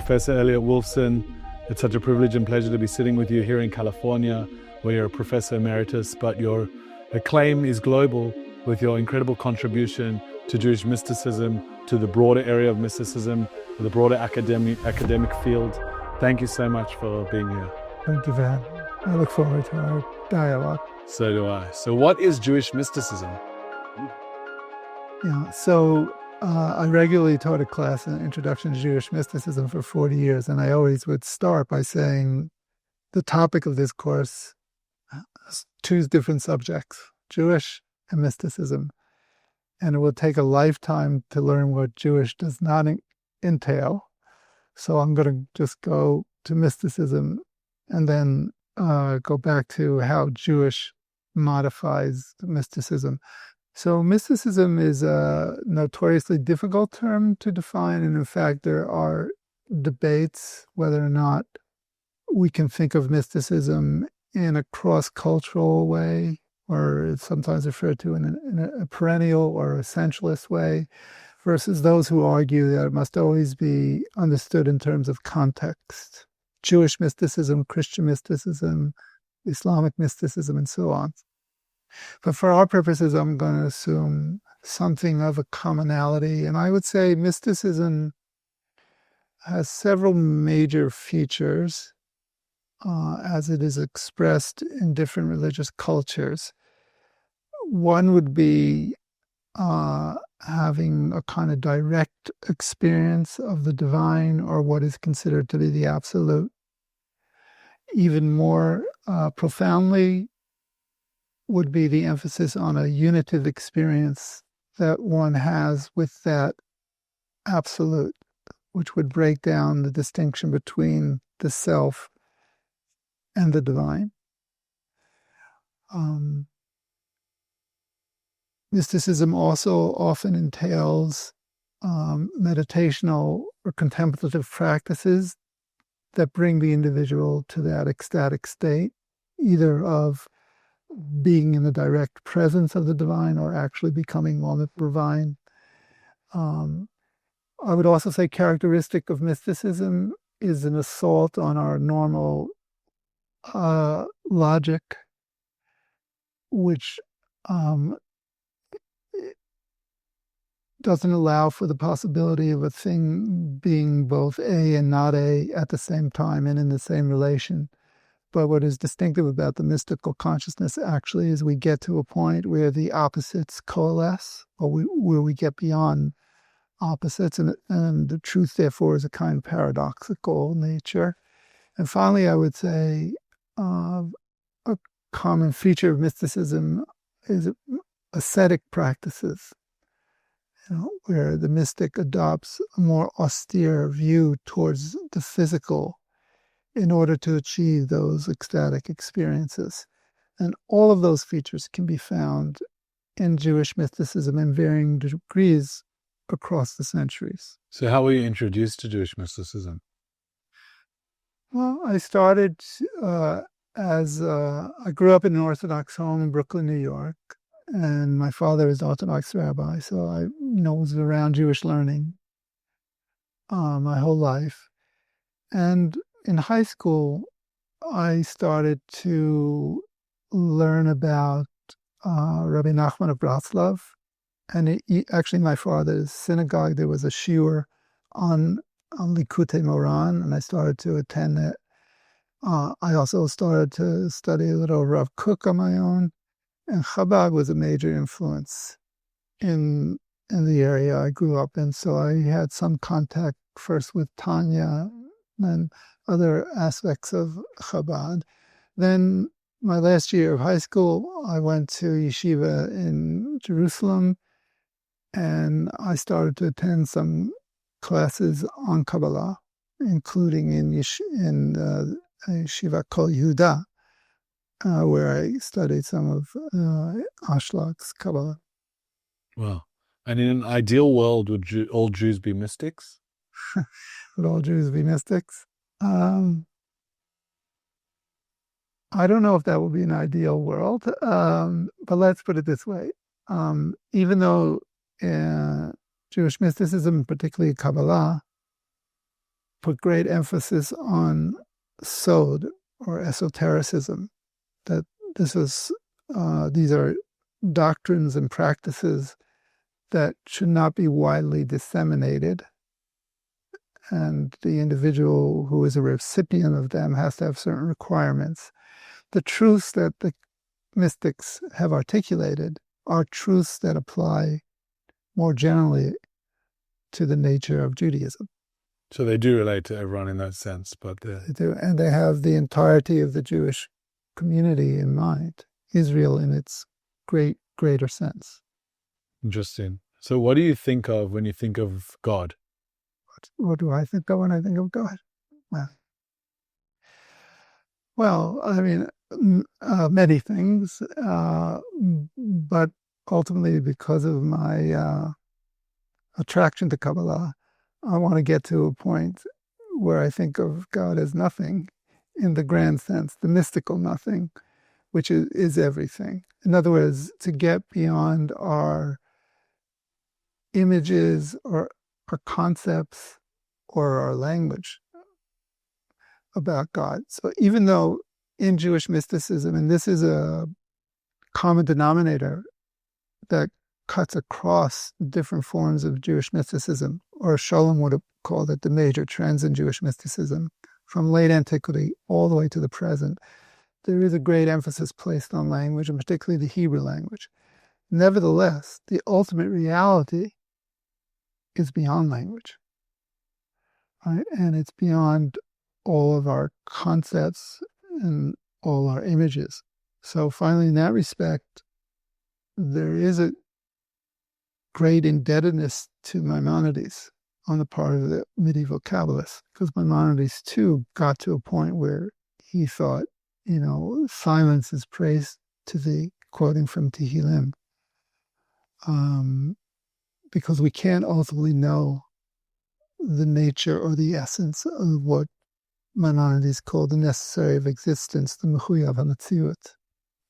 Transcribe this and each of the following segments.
Professor Elliot Wolfson. It's such a privilege and pleasure to be sitting with you here in California, where you're a professor emeritus, but your acclaim is global with your incredible contribution to Jewish mysticism, to the broader area of mysticism, to the broader academic field. Thank you so much for being here. Thank you, Van. I look forward to our dialogue. So do I. So what is Jewish mysticism? I regularly taught a class in Introduction to Jewish Mysticism for 40 years, and I always would start by saying the topic of this course has two different subjects, Jewish and mysticism. And it will take a lifetime to learn what Jewish does not entail. So I'm going to just go to mysticism and then go back to how Jewish modifies mysticism. So mysticism is a notoriously difficult term to define, and in fact there are debates whether or not we can think of mysticism in a cross-cultural way, or it's sometimes referred to in a perennial or essentialist way, versus those who argue that it must always be understood in terms of context. Jewish mysticism, Christian mysticism, Islamic mysticism, and so on. But for our purposes, I'm going to assume something of a commonality. And I would say mysticism has several major features as it is expressed in different religious cultures. One would be having a kind of direct experience of the divine, or what is considered to be the absolute. Even more profoundly would be the emphasis on a unitive experience that one has with that absolute, which would break down the distinction between the self and the divine. Mysticism also often entails meditational or contemplative practices that bring the individual to that ecstatic state, either of being in the direct presence of the divine or actually becoming one with the divine. I would also say characteristic of mysticism is an assault on our normal logic, which doesn't allow for the possibility of a thing being both A and not A at the same time and in the same relation. But what is distinctive about the mystical consciousness actually is we get to a point where the opposites coalesce, or where we get beyond opposites, and the truth, therefore, is a kind of paradoxical nature. And finally, I would say a common feature of mysticism is ascetic practices, where the mystic adopts a more austere view towards the physical in order to achieve those ecstatic experiences. And all of those features can be found in Jewish mysticism in varying degrees across the centuries. So how were you introduced to Jewish mysticism? Well, I started I grew up in an Orthodox home in Brooklyn, New York, and my father is an Orthodox rabbi, so I was around Jewish learning my whole life. And in high school, I started to learn about Rabbi Nachman of Bratslav. And actually, my father's synagogue, there was a shiur on Likutei Moran, and I started to attend it. I also started to study a little Rav Kook on my own. And Chabad was a major influence in the area I grew up in. So I had some contact first with Tanya and other aspects of Chabad. Then my last year of high school, I went to yeshiva in Jerusalem, and I started to attend some classes on Kabbala, including in yeshiva Kol Yehuda, where I studied some of Ashлаг's Kabbala. Wow. And in an ideal world, would all Jews be mystics? Would all Jews be mystics? I don't know if that would be an ideal world, but let's put it this way. Even though Jewish mysticism, particularly Kabbala, put great emphasis on sod, or esotericism, that these are doctrines and practices that should not be widely disseminated, and the individual who is a recipient of them has to have certain requirements. The truths that the mystics have articulated are truths that apply more generally to the nature of Judaism. So they do relate to everyone in that sense, but They do, and they have the entirety of the Jewish community in mind, Israel in its greater sense. Interesting. So what do you think of when you think of God? What do I think of when I think of God? Well, I mean, many things, but ultimately because of my attraction to Kabbala, I want to get to a point where I think of God as nothing in the grand sense, the mystical nothing, which is everything. In other words, to get beyond our images or our concepts or our language about God. So even though in Jewish mysticism, and this is a common denominator that cuts across different forms of Jewish mysticism, or Sholem would have called it the major trends in Jewish mysticism, from late antiquity all the way to the present, there is a great emphasis placed on language, and particularly the Hebrew language. Nevertheless, the ultimate reality is beyond language, right? And it's beyond all of our concepts and all our images. So finally, in that respect, there is a great indebtedness to Maimonides on the part of the medieval Kabbalists, because Maimonides too got to a point where he thought, silence is praise to thee, quoting from Tehillim, because we can't ultimately know the nature or the essence of what Maimonides called the necessary of existence, the mechuyav hametziut.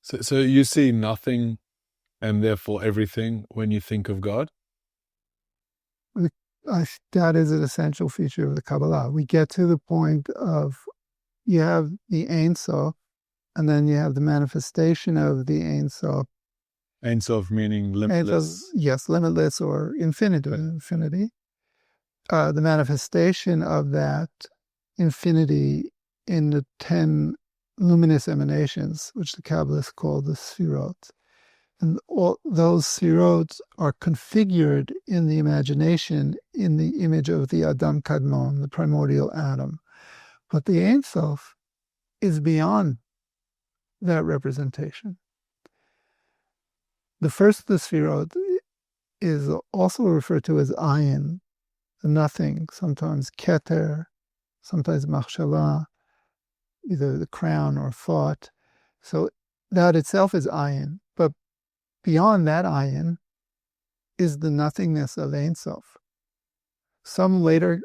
So you see nothing and therefore everything when you think of God? That is an essential feature of the Kabbalah. We get to the point of, you have the Ein Sof, and then you have the manifestation of the Ein Sof. Ein Sof meaning limitless. Yes, limitless or infinity. The manifestation of that infinity in the 10 luminous emanations, which the Kabbalists call the Sfirot. And all those Sfirot are configured in the imagination in the image of the Adam Kadmon, the primordial atom. But the Ein Sof is beyond that representation. The first of the Sfirot is also referred to as Ayin, the nothing, sometimes Keter, sometimes Machshava, either the crown or thought. So that itself is Ayin, but beyond that Ayin is the nothingness of Ein Sof. Some later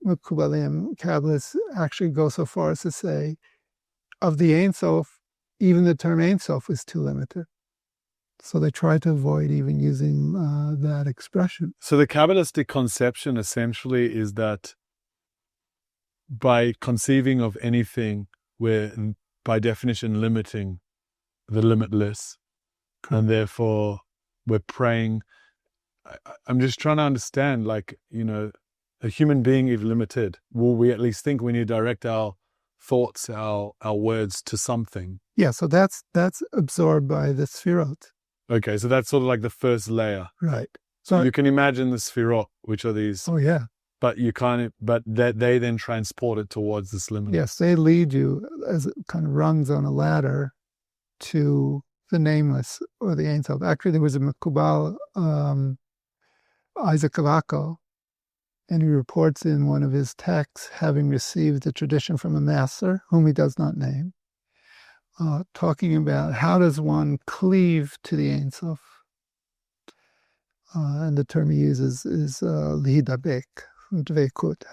Mekubalim, Kabbalists, actually go so far as to say, of the Ein Sof, even the term Ein Sof is too limited. So they try to avoid even using that expression. So the Kabbalistic conception essentially is that by conceiving of anything, we're by definition limiting the limitless. Correct. And therefore we're praying. I'm just trying to understand, a human being is limited. Will we at least think when you direct our thoughts, our words to something? Yeah, so that's absorbed by the Sfirot. Okay, so that's sort of like the first layer. Right. So you can imagine the Sfirot, which are these. Oh, yeah. But they then transport it towards this limit. Yes, they lead you as kind of rungs on a ladder to the nameless or the Ein Sof. Actually, there was a Mekubal, Isaac Avako, and he reports in one of his texts having received a tradition from a master, whom he does not name, talking about how does one cleave to the Ein Sof. And the term he uses is lihidabek, dveikut.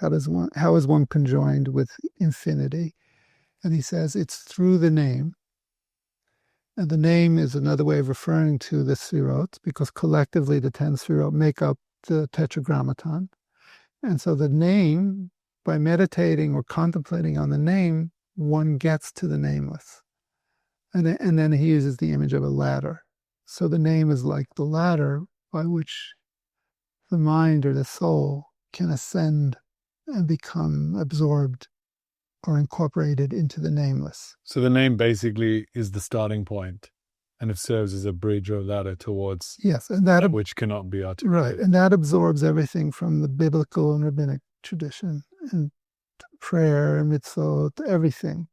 How is one conjoined with infinity? And he says it's through the name. And the name is another way of referring to the Sfirot, because collectively the 10 Sfirot make up the Tetragrammaton. And so the name by meditating or contemplating on the name, one gets to the nameless. And then he uses the image of a ladder. So the name is like the ladder by which the mind or the soul can ascend and become absorbed or incorporated into the nameless. So the name basically is the starting point, and it serves as a bridge or ladder towards that which cannot be articulated. Right, and that absorbs everything from the biblical and rabbinic tradition, and prayer and mitzvot, everything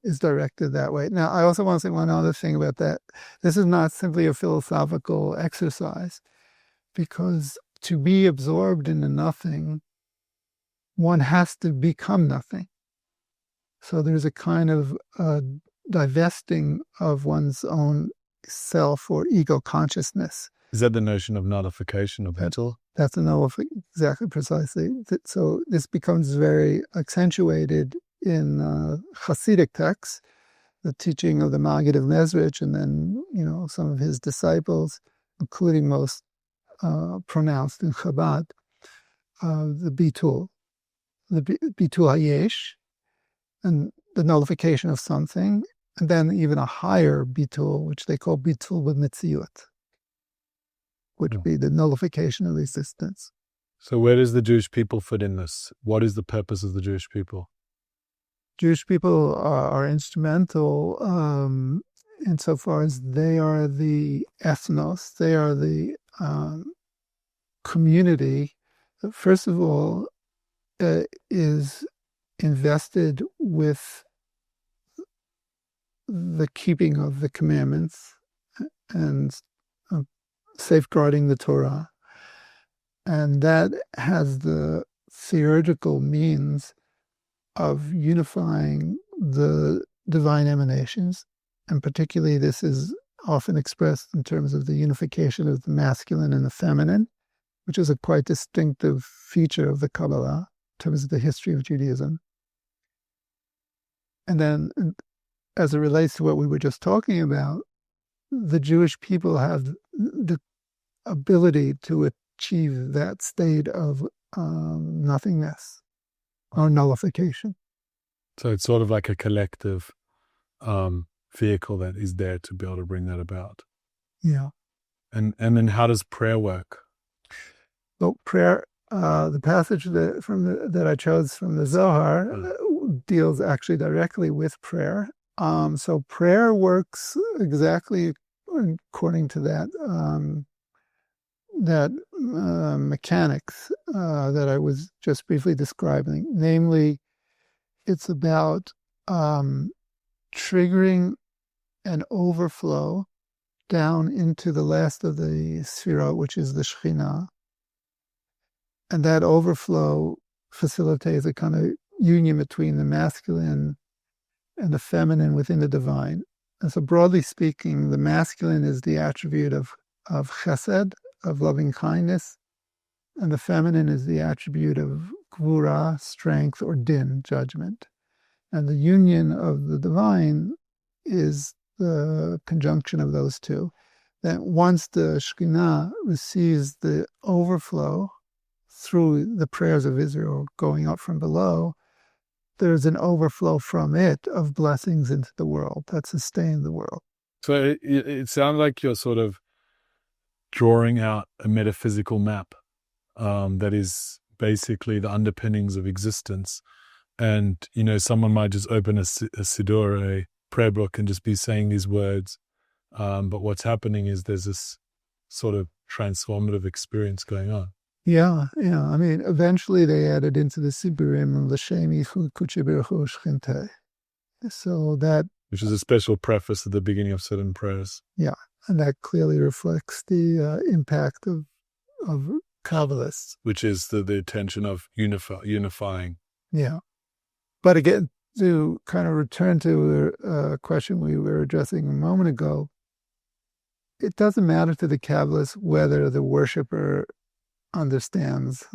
is directed that way. Now, I also want to say one other thing about that. This is not simply a philosophical exercise, because to be absorbed in the nothing, one has to become nothing. So there's a kind of divesting of one's own self or ego consciousness. Is that the notion of nullification of mental? That's a nullification, exactly, precisely. So this becomes very accentuated in Hasidic texts, the teaching of the Maggid of Mezrich, and then, some of his disciples, including most pronounced in Chabad, the bitul hayesh, and the nullification of something, and then even a higher bitul, which they call bitul b'mitziut, which would be the nullification of existence. So where does the Jewish people fit in this? What is the purpose of the Jewish people? Jewish people are instrumental insofar as they are the ethnos, they are the community that, first of all, is invested with the keeping of the commandments and safeguarding the Torah. And that has the theurgical means of unifying the divine emanations. And particularly this is often expressed in terms of the unification of the masculine and the feminine, which is a quite distinctive feature of the Kabbala in terms of the history of Judaism. And then, as it relates to what we were just talking about, the Jewish people have the ability to achieve that state of nothingness or nullification. So it's sort of like a collective vehicle that is there to be able to bring that about. Yeah. And then how does prayer work? Well, prayer, the passage that I chose from the Zohar deals actually directly with prayer. So prayer works exactly according to that mechanics that I was just briefly describing. Namely, it's about triggering an overflow down into the last of the Sfirot, which is the Shekhinah. And that overflow facilitates a kind of union between the masculine and the feminine within the divine. And so broadly speaking, the masculine is the attribute of chesed, of loving kindness, and the feminine is the attribute of gvura, strength, or din, judgment. And the union of the divine is the conjunction of those two. That once the Shekhinah receives the overflow through the prayers of Israel going up from below, there's an overflow from it of blessings into the world that sustain the world. So it sounds like you're sort of drawing out a metaphysical map that is basically the underpinnings of existence. And, someone might just open a siddur, a prayer book, and just be saying these words. But what's happening is there's this sort of transformative experience going on. Yeah. I mean, eventually they added into the Siburim L'Shem Yichud Kudshei Baruch Hu Shechintei. So that, which is a special preface at the beginning of certain prayers. Yeah, and that clearly reflects the impact of Kabbalists, which is the intention of unifying. Yeah, but again, to kind of return to a question we were addressing a moment ago, it doesn't matter to the Kabbalists whether the worshiper understands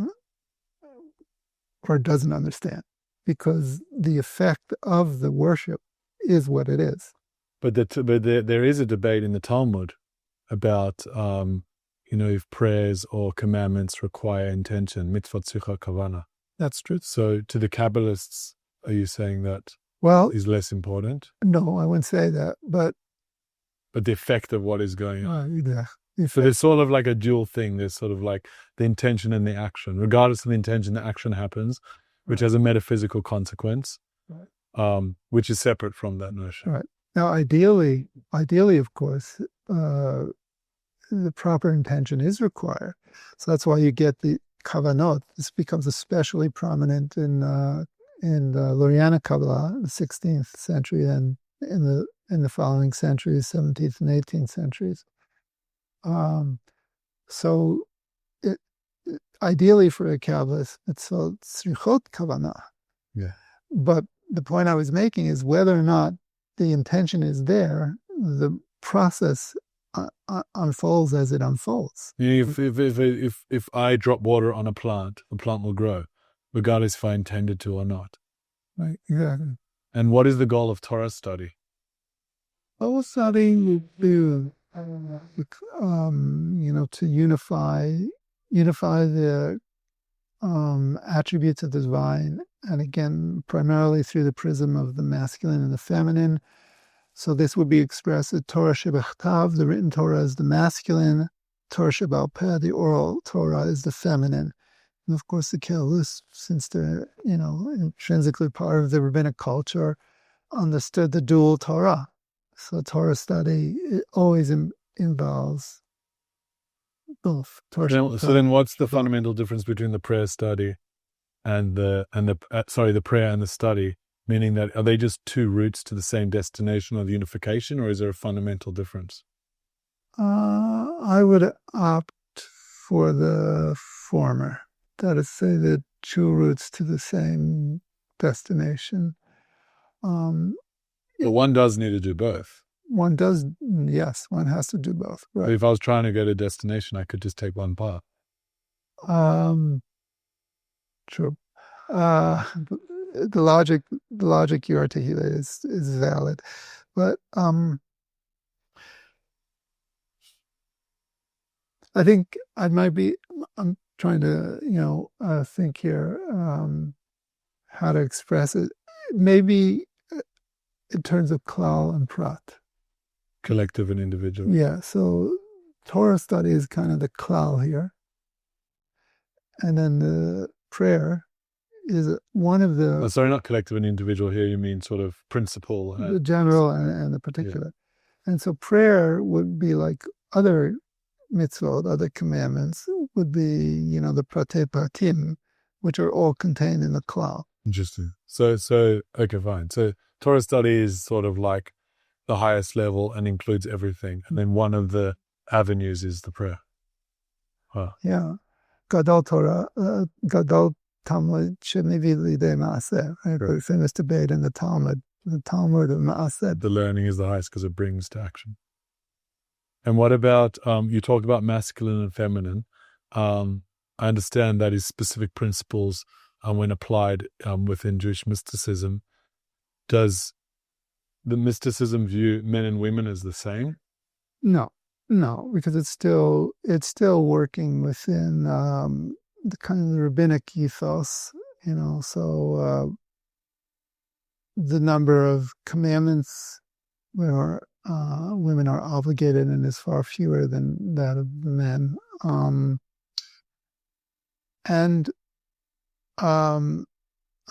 or doesn't understand, because the effect of the worship is what it is. But there is a debate in the Talmud about, if prayers or commandments require intention, mitzvot tzricha kavana. That's true. So to the Kabbalists, are you saying that Well, is less important? no, I wouldn't say that, but the effect of what is going on. So the there's sort of like a dual thing. There's sort of like the intention and the action. Regardless of the intention, the action happens, which has a metaphysical consequence, which is separate from that notion. Right. Now, ideally, of course, the proper intention is required. So that's why you get the kavanot. This becomes especially prominent in the Lurianic Kabbala in the 16th century and in the following centuries, 17th and 18th centuries. So ideally for a Kabbalist, it's called tzrichot kavanah. Yeah. But the point I was making is whether or not the intention is there, the process unfolds as it unfolds. If I drop water on a plant, the plant will grow, regardless if I intended to or not. Right, exactly. And what is the goal of Torah study? Torah study would be, to unify the attributes of the divine, and again, primarily through the prism of the masculine and the feminine. So this would be expressed as Torah shebechtav, the written Torah is the masculine, Torah shebal peh, the oral Torah is the feminine. And of course, the Kabbalists, since they're intrinsically part of the rabbinic culture, understood the dual Torah. So Torah study always involves both. So then, what's the fundamental difference between the prayer study and the prayer and the study? Meaning that are they just two routes to the same destination of unification, or is there a fundamental difference? I would opt for the former. That is, say, the two routes to the same destination. But one does need to do both. One does, yes, one has to do both. Right. But if I was trying to go to a destination, I could just take one path. True. The logic you articulate is valid, but I think I'm trying to think here how to express it. Maybe in terms of klal and prat, collective and individual. Yeah. So Torah study is kind of the klal here, and then the prayer is one of the... sorry, not collective and individual here, you mean sort of principle. The general and the particular. Yeah. And so prayer would be like other mitzvot, other commandments, would be, the prate pratim, which are all contained in the klal. Interesting. So, okay, fine. So Torah study is sort of like the highest level and includes everything. And then one of the avenues is the prayer. Wow. Yeah. Gadol Torah, Gadol Talmud Shemivi Lidei Maaseh, right? The famous debate in the Talmud of Maaseh. The learning is the highest because it brings to action. And what about, you talked about masculine and feminine. I understand that is specific principles when applied within Jewish mysticism. Does the mysticism view men and women as the same? No, because it's still working within the kind of the rabbinic ethos, so the number of commandments where women are obligated in is far fewer than that of the men.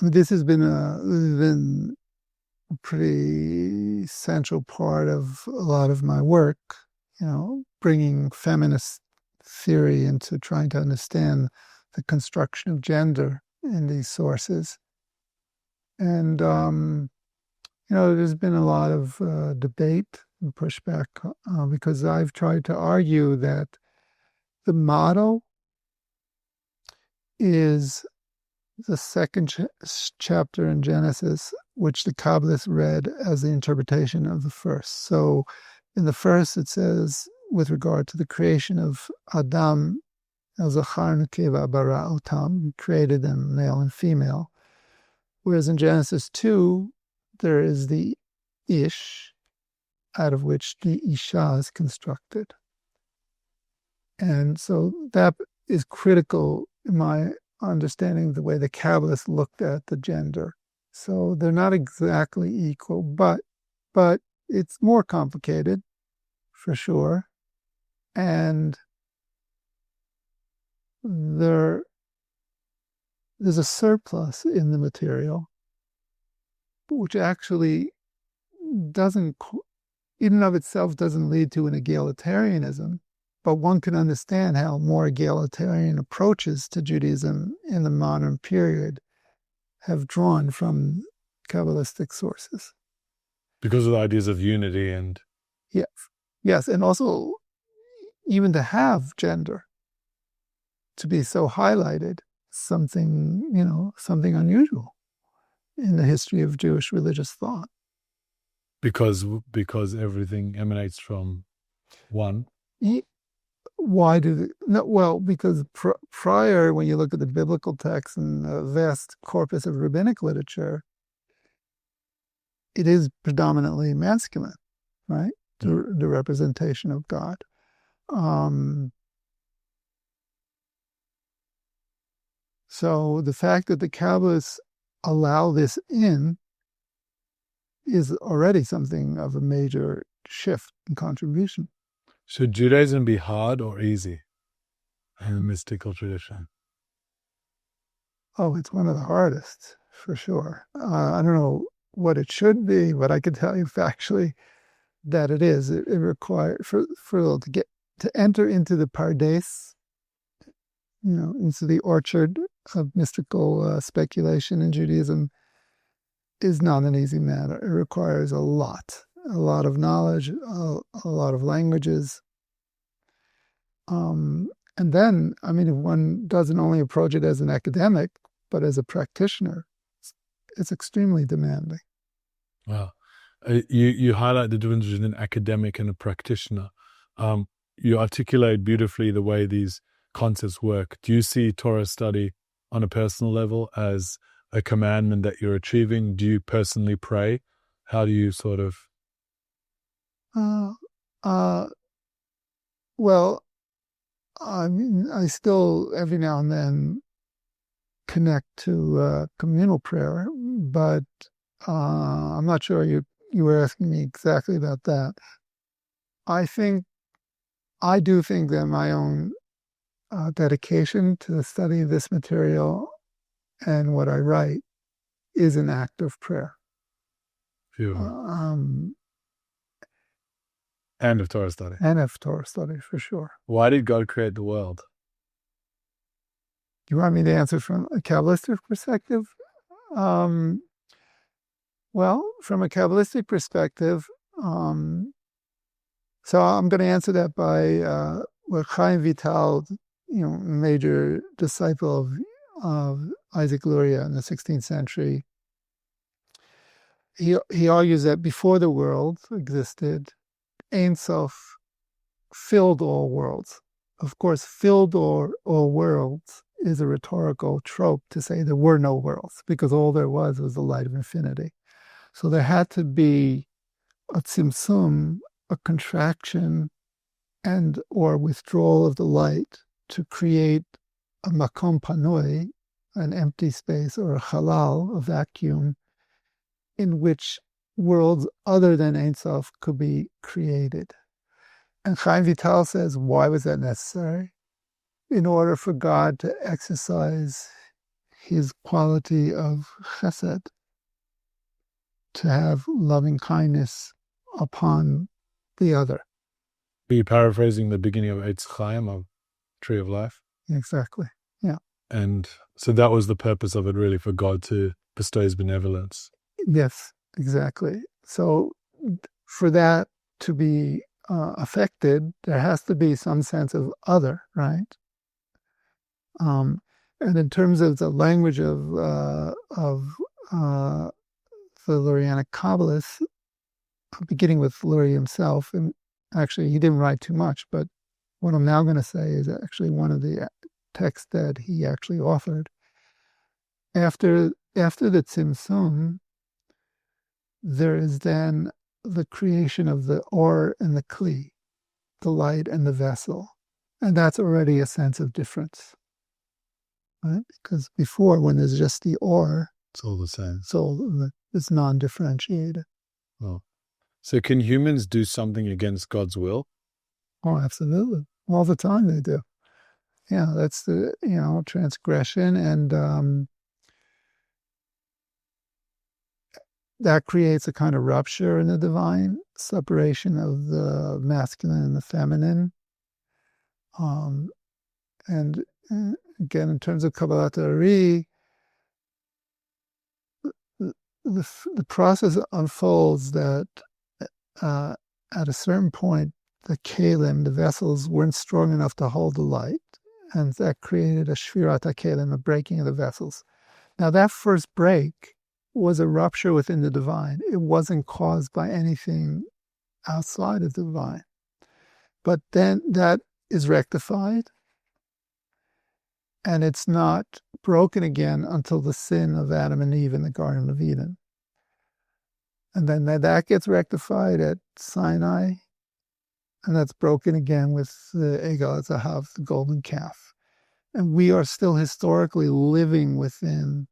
This has been a pretty central part of a lot of my work, bringing feminist theory into trying to understand the construction of gender in these sources. And, there's been a lot of debate and pushback because I've tried to argue that the model is the second chapter in Genesis, which the Kabbalists read as the interpretation of the first. So in the first, it says, with regard to the creation of Adam, El-Zachar Nekeva bara otam, created them male and female. Whereas in Genesis 2, there is the Ish, out of which the Isha is constructed. And so that is critical in my understanding the way the Kabbalists looked at the gender. So they're not exactly equal, but it's more complicated, for sure. And there's a surplus in the material, which actually doesn't, in and of itself, doesn't lead to an egalitarianism, but one can understand how more egalitarian approaches to Judaism in the modern period have drawn from Kabbalistic sources. Because of the ideas of unity and... Yes, and also even to have gender, to be so highlighted, something unusual in the history of Jewish religious thought. Because everything emanates from one. Why because prior, when you look at the biblical text and the vast corpus of rabbinic literature, it is predominantly masculine, right? The representation of God. So the fact that the Kabbalists allow this in is already something of a major shift and contribution. Should Judaism be hard or easy in the mystical tradition? Oh, it's one of the hardest, for sure. I don't know what it should be, but I can tell you factually that it is. It requires, to enter into the Pardes, into the orchard of mystical speculation in Judaism, is not an easy matter. It requires a lot of knowledge, a lot of languages. And then, if one doesn't only approach it as an academic, but as a practitioner, it's extremely demanding. Wow. You highlight the difference between an academic and a practitioner. You articulate beautifully the way these concepts work. Do you see Torah study on a personal level as a commandment that you're achieving? Do you personally pray? How do you sort of... Well, I still every now and then connect to communal prayer, but I'm not sure you were asking me exactly about that. I do think that my own dedication to the study of this material and what I write is an act of prayer. And of Torah study. And of Torah study, for sure. Why did God create the world? You want me to answer from a Kabbalistic perspective? Well, from a Kabbalistic perspective, so I'm going to answer that by what Chaim Vital, major disciple of Isaac Luria in the 16th century, he argues that before the world existed, Ein Sof filled all worlds. Of course, filled all worlds is a rhetorical trope to say there were no worlds, because all there was the light of infinity. So there had to be a tzimtzum, a contraction, and or withdrawal of the light to create a makom panoi, an empty space, or a halal, a vacuum, in which worlds other than Ein Sof could be created. And Chaim Vital says, why was that necessary? In order for God to exercise his quality of chesed, to have loving kindness upon the other. Are you paraphrasing the beginning of Eitz Chaim, of Tree of Life? Exactly, yeah. And so that was the purpose of it, really, for God to bestow his benevolence. Yes, exactly. So for that to be affected, there has to be some sense of other, right? And in terms of the language of the Lurianic Kabbalists, beginning with Luria himself, and actually he didn't write too much, but what I'm now going to say is actually one of the texts that he actually authored. After the Tzimtzum, there is then the creation of the Or and the Kli, the light and the vessel. And that's already a sense of difference. right? Because before, when there's just the or, It's all the same. it's non-differentiated. Oh. So can humans do something against God's will? Oh, absolutely. All the time they do. Yeah, that's the, transgression. And that creates a kind of rupture in the divine, separation of the masculine and the feminine. And again, in terms of Kabbalat Ari, the process unfolds that at a certain point, the kalim, the vessels, weren't strong enough to hold the light, and that created a shvirat kalim, a breaking of the vessels. Now, that first break was a rupture within the divine. It wasn't caused by anything outside of the divine. But then that is rectified, and it's not broken again until the sin of Adam and Eve in the Garden of Eden. And then that gets rectified at Sinai, and that's broken again with the Egel Zahav, the golden calf. And we are still historically living within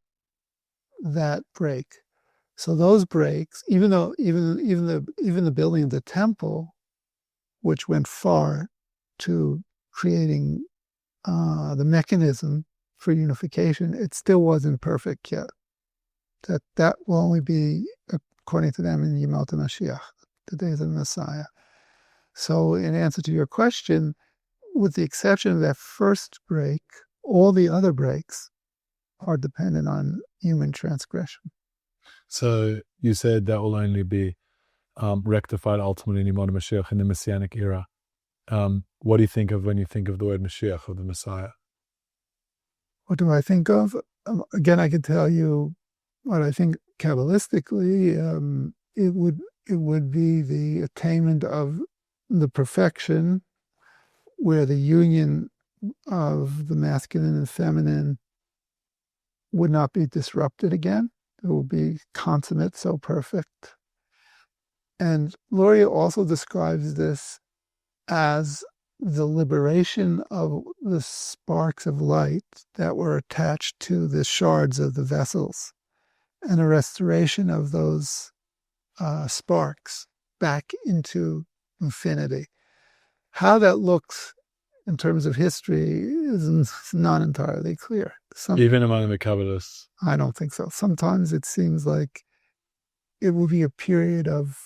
that break. So those breaks, even the building of the temple, which went far to creating the mechanism for unification, it still wasn't perfect yet. That will only be, according to them, in Yemot HaMashiach, the days of the Messiah. So in answer to your question, with the exception of that first break, all the other breaks are dependent on human transgression. So you said that will only be rectified ultimately in Yemot HaMashiach in the Messianic era. What do you think of when you think of the word Mashiach, of the Messiah? What do I think of? Again, I could tell you what I think kabbalistically. It would be the attainment of the perfection where the union of the masculine and feminine would not be disrupted again. It will be consummate, so perfect. And Luria also describes this as the liberation of the sparks of light that were attached to the shards of the vessels, and a restoration of those sparks back into infinity. How that looks in terms of history is not entirely clear. Even among the Kabbalists? I don't think so. Sometimes it seems like it will be a period of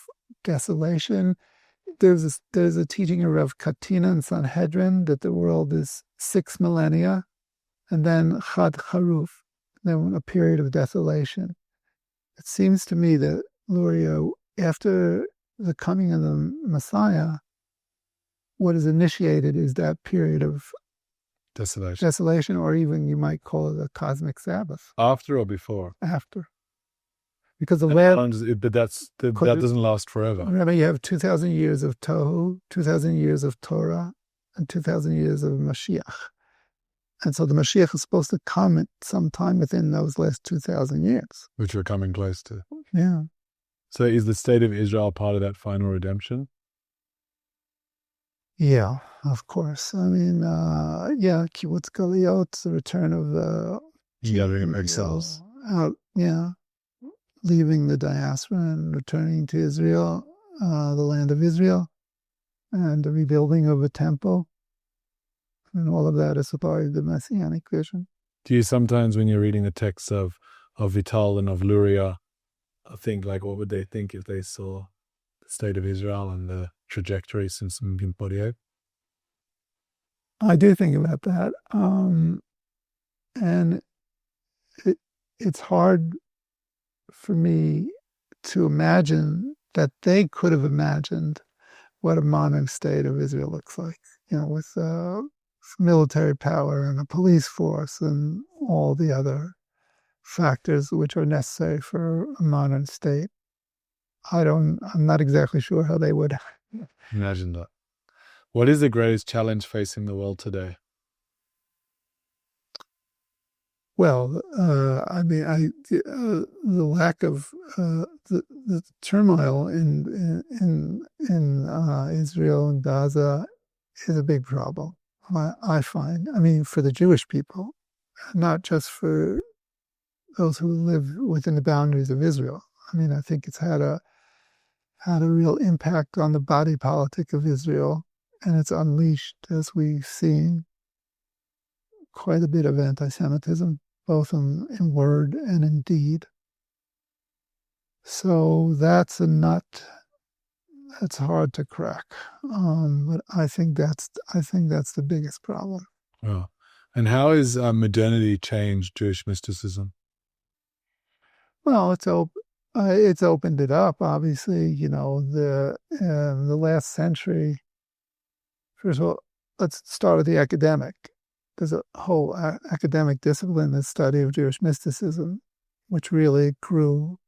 desolation. There's a teaching of Rav Katina and Sanhedrin that the world is 6 millennia, and then Chad Haruf, then a period of desolation. It seems to me that, Luria, after the coming of the Messiah, what is initiated is that period of desolation, or even you might call it a cosmic Sabbath. After or before? After. Because but that doesn't last forever. Remember, you have 2,000 years of Tohu, 2,000 years of Torah, and 2,000 years of Mashiach. And so the Mashiach is supposed to come sometime within those last 2,000 years. Which we're coming close to. Yeah. So is the state of Israel part of that final redemption? Yeah, of course. I mean, Kibbutz Galiot, the return of the gathering of exiles. Leaving the diaspora and returning to Israel, the land of Israel, and the rebuilding of a temple. And all of that is a part of the Messianic vision. Do you sometimes, when you're reading the texts of Vital and of Luria, think like, what would they think if they saw the state of Israel and the trajectory since Mimporio? I do think about that. And it's hard for me to imagine that they could have imagined what a modern state of Israel looks like, with military power and a police force and all the other factors which are necessary for a modern state. I'm not exactly sure how they would imagine that. What is the greatest challenge facing the world today? Well, the lack of the turmoil in Israel and Gaza is a big problem. I find. I mean, for the Jewish people, not just for those who live within the boundaries of Israel. I mean, I think it's had a real impact on the body politic of Israel, and it's unleashed, as we've seen, quite a bit of anti-Semitism, both in word and in deed. So that's a nut that's hard to crack. But I think that's the biggest problem. Oh. And how has modernity changed Jewish mysticism? Well, it's opened it up. Obviously, the last century. First of all, let's start with the academic. There's a whole academic discipline, the study of Jewish mysticism, which really grew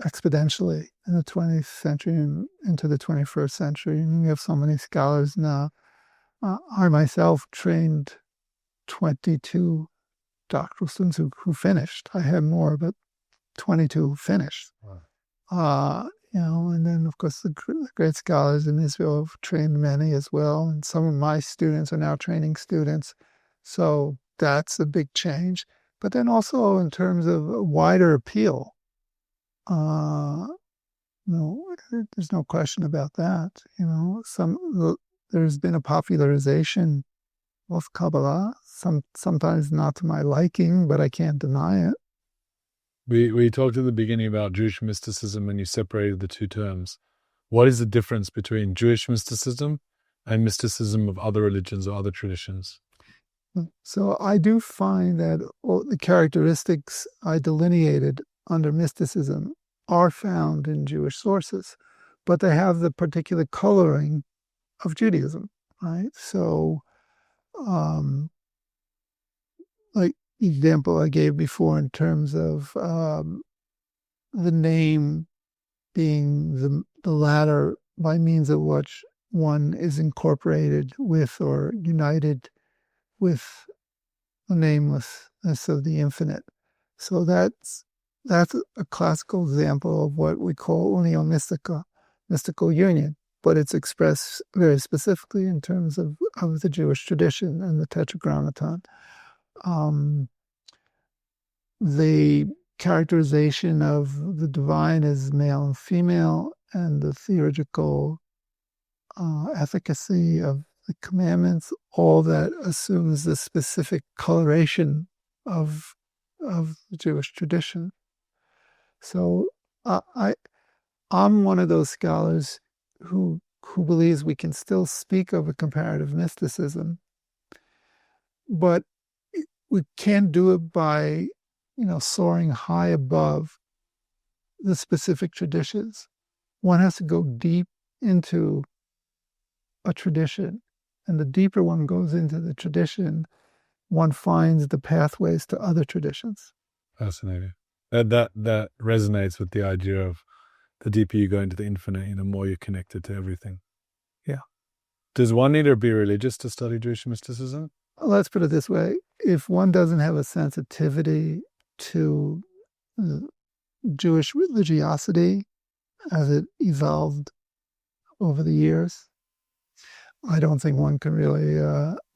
exponentially in the 20th century and into the 21st century. And we have so many scholars now. I myself trained 22 doctoral students who finished. I had more, but 22 finished. Wow. And then, of course, the great scholars in Israel have trained many as well. And some of my students are now training students. So that's a big change. But then also in terms of wider appeal, there's no question about that. There's been a popularization of Kabbala, sometimes not to my liking, but I can't deny it. We talked at the beginning about Jewish mysticism and you separated the two terms. What is the difference between Jewish mysticism and mysticism of other religions or other traditions? So I do find that all the characteristics I delineated under mysticism are found in Jewish sources, but they have the particular coloring of Judaism, right? So, like the example I gave before in terms of the name being the ladder by means of which one is incorporated with or united with the namelessness of the infinite. So that's a classical example of what we call unio mystica, mystical union, but it's expressed very specifically in terms of the Jewish tradition and the Tetragrammaton. The characterization of the divine as male and female and the theurgical efficacy of the commandments, all that assumes the specific coloration of the Jewish tradition. So I'm one of those scholars who believes we can still speak of a comparative mysticism, but we can't do it by soaring high above the specific traditions. One has to go deep into a tradition, and the deeper one goes into the tradition, one finds the pathways to other traditions. Fascinating. That resonates with the idea of the deeper you go into the infinite, the more you're connected to everything. Yeah. Does one need to be religious to study Jewish mysticism? Let's put it this way. If one doesn't have a sensitivity to Jewish religiosity as it evolved over the years, I don't think one can really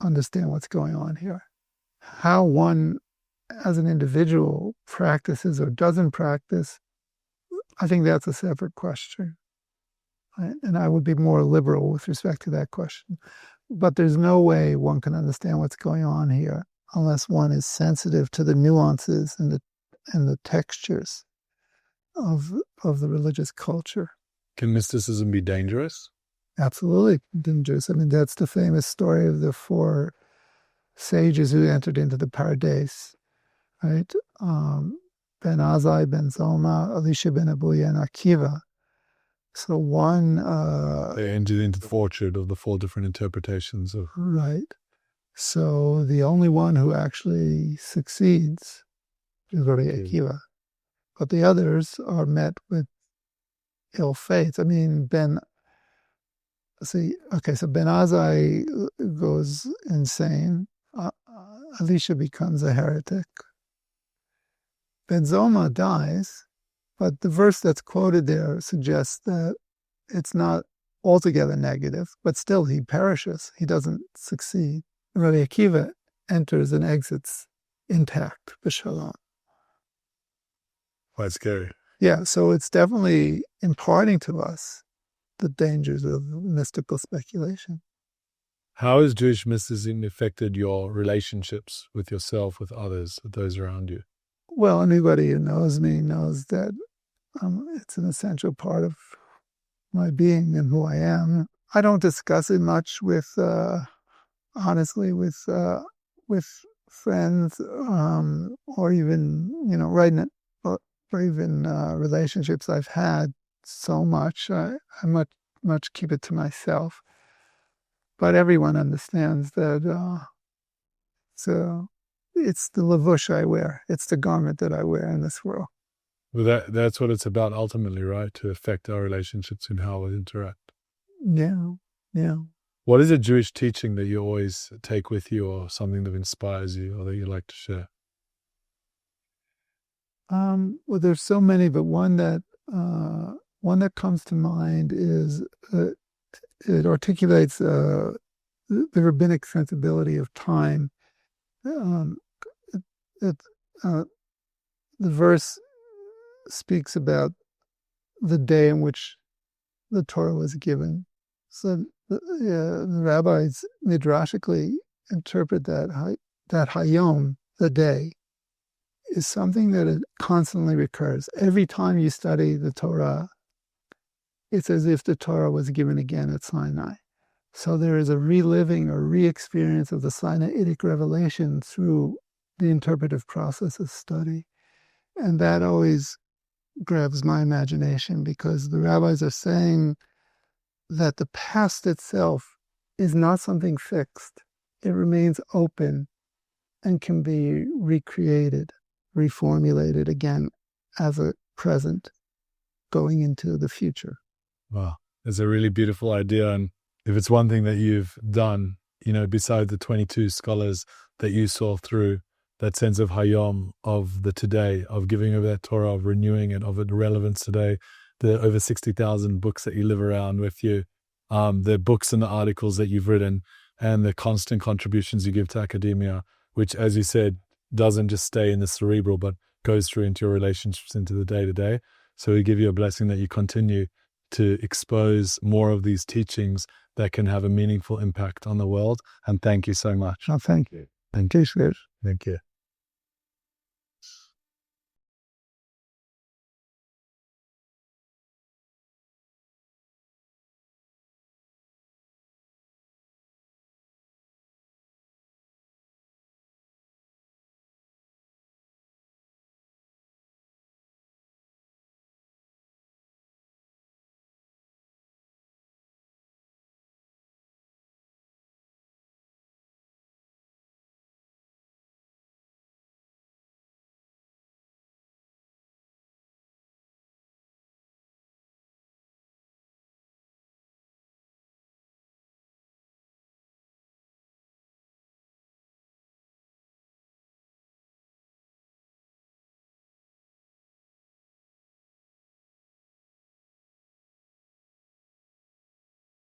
understand what's going on here. How one, as an individual, practices or doesn't practice, I think that's a separate question. Right? And I would be more liberal with respect to that question. But there's no way one can understand what's going on here unless one is sensitive to the nuances and the textures of the religious culture. Can mysticism be dangerous? Absolutely dangerous. I mean, that's the famous story of the 4 sages who entered into the Pardes, right? Ben Azai, Ben Zoma, Elisha ben Abuya, and Akiva. So one... they entered into the orchard of the 4 different interpretations of... Right. So the only one who actually succeeds is Rabbi Akiva. But the others are met with ill fate. I mean, so Ben Azai goes insane. Elisha becomes a heretic. Ben Zoma dies, but the verse that's quoted there suggests that it's not altogether negative, but still he perishes. He doesn't succeed. Rabbi Akiva enters and exits intact, b'shalom. Quite scary. Yeah, so it's definitely imparting to us the dangers of mystical speculation. How has Jewish mysticism affected your relationships with yourself, with others, with those around you? Well, anybody who knows me knows that it's an essential part of my being and who I am. I don't discuss it much with, honestly, with friends, or even, right now, or even relationships I've had so much. I much keep it to myself. But everyone understands that so it's the lavush I wear. It's the garment that I wear in this world. Well, that's what it's about ultimately, right? To affect our relationships and how we interact. Yeah, yeah. What is a Jewish teaching that you always take with you, or something that inspires you, or that you like to share? Well, there's so many, but one that comes to mind is it articulates the rabbinic sensibility of time. The verse speaks about the day in which the Torah was given. So the rabbis midrashically interpret that hayom, the day, is something that it constantly recurs. Every time you study the Torah, it's as if the Torah was given again at Sinai. So there is a reliving or re-experience of the Sinaitic revelation through the interpretive process of study. And that always grabs my imagination, because the rabbis are saying that the past itself is not something fixed. It remains open and can be recreated, reformulated again as a present going into the future. Wow, it's a really beautiful idea. And if it's one thing that you've done, besides the 22 scholars that you saw through, that sense of hayom, of the today, of giving over that Torah, of renewing it, of its relevance today, the over 60,000 books that you live around with you, the books and the articles that you've written, and the constant contributions you give to academia, which, as you said, doesn't just stay in the cerebral, but goes through into your relationships, into the day-to-day. So we give you a blessing that you continue to expose more of these teachings that can have a meaningful impact on the world. And thank you so much. Oh, thank you. Thank you. Thank you. Thank you.